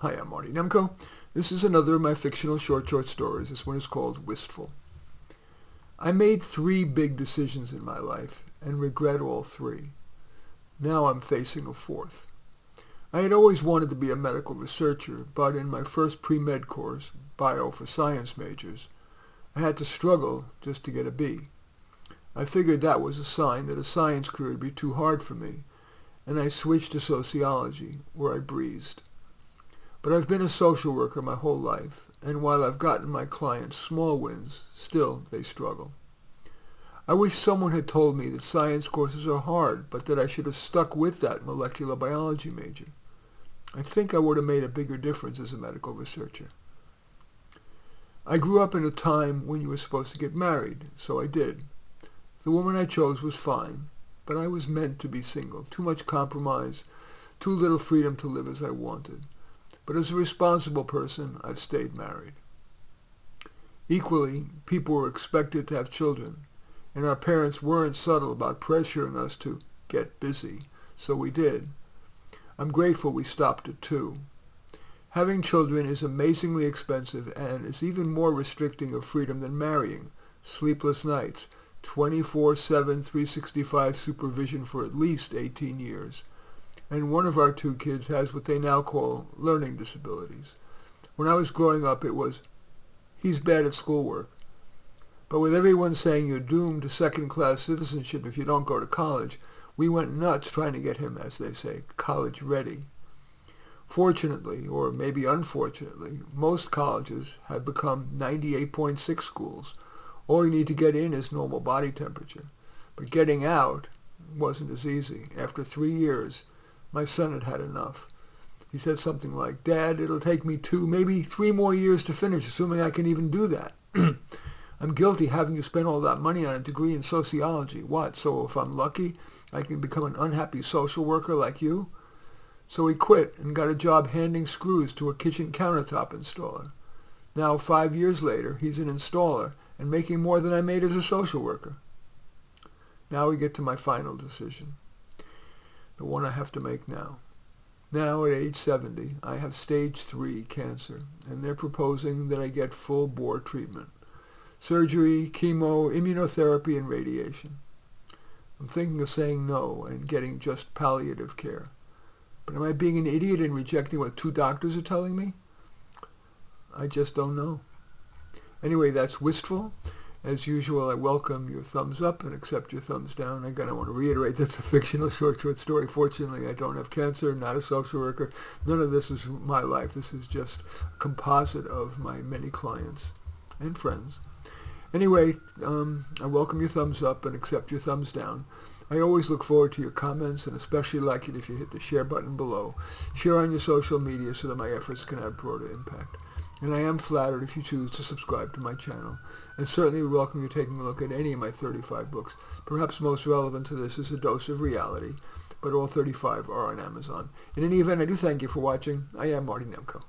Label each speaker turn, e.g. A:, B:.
A: Hi, I'm Marty Nemko. This is another of my fictional short stories. This one is called Wistful. I made 3 big decisions in my life and regret all 3. Now I'm facing a 4th. I had always wanted to be a medical researcher, but in my first pre-med course, Bio for Science majors, I had to struggle just to get a B. I figured that was a sign that a science career would be too hard for me, and I switched to sociology, where I breezed. But I've been a social worker my whole life, and while I've gotten my clients small wins, still they struggle. I wish someone had told me that science courses are hard, but that I should have stuck with that molecular biology major. I think I would have made a bigger difference as a medical researcher. I grew up in a time when you were supposed to get married, so I did. The woman I chose was fine, but I was meant to be single. Too much compromise, too little freedom to live as I wanted. But as a responsible person, I've stayed married. Equally, people were expected to have children, and our parents weren't subtle about pressuring us to get busy, so we did. I'm grateful we stopped at 2. Having children is amazingly expensive and is even more restricting of freedom than marrying. Sleepless nights, 24/7, 365 supervision for at least 18 years. And one of our 2 kids has what they now call learning disabilities. When I was growing up, it was, he's bad at schoolwork. But with everyone saying you're doomed to second-class citizenship if you don't go to college, we went nuts trying to get him, as they say, college ready. Fortunately, or maybe unfortunately, most colleges have become 98.6 schools. All you need to get in is normal body temperature. But getting out wasn't as easy. After 3 years, my son had had enough. He said something like, "Dad, it'll take me 2, maybe 3 more years to finish, assuming I can even do that." I'm guilty having you spend all that money on a degree in sociology. What, so if I'm lucky, I can become an unhappy social worker like you? So he quit and got a job handing screws to a kitchen countertop installer. Now, 5 years later, he's an installer and making more than I made as a social worker. Now we get to my final decision. The one I have to make now. Now, at age 70, I have stage 3 cancer, and they're proposing that I get full-bore treatment. Surgery, chemo, immunotherapy, and radiation. I'm thinking of saying no and getting just palliative care. But am I being an idiot and rejecting what 2 doctors are telling me? I just don't know. Anyway, that's Wistful. As usual, I welcome your thumbs up and accept your thumbs down. Again, I want to reiterate that's a fictional short story. Fortunately, I don't have cancer, not a social worker. None of this is my life. This is just a composite of my many clients and friends. Anyway, I welcome your thumbs up and accept your thumbs down. I always look forward to your comments and especially like it if you hit the share button below. Share on your social media so that my efforts can have broader impact. And I am flattered if you choose to subscribe to my channel. And certainly welcome you taking a look at any of my 35 books. Perhaps most relevant to this is A Dose of Reality, but all 35 are on Amazon. In any event, I do thank you for watching. I am Marty Nemko.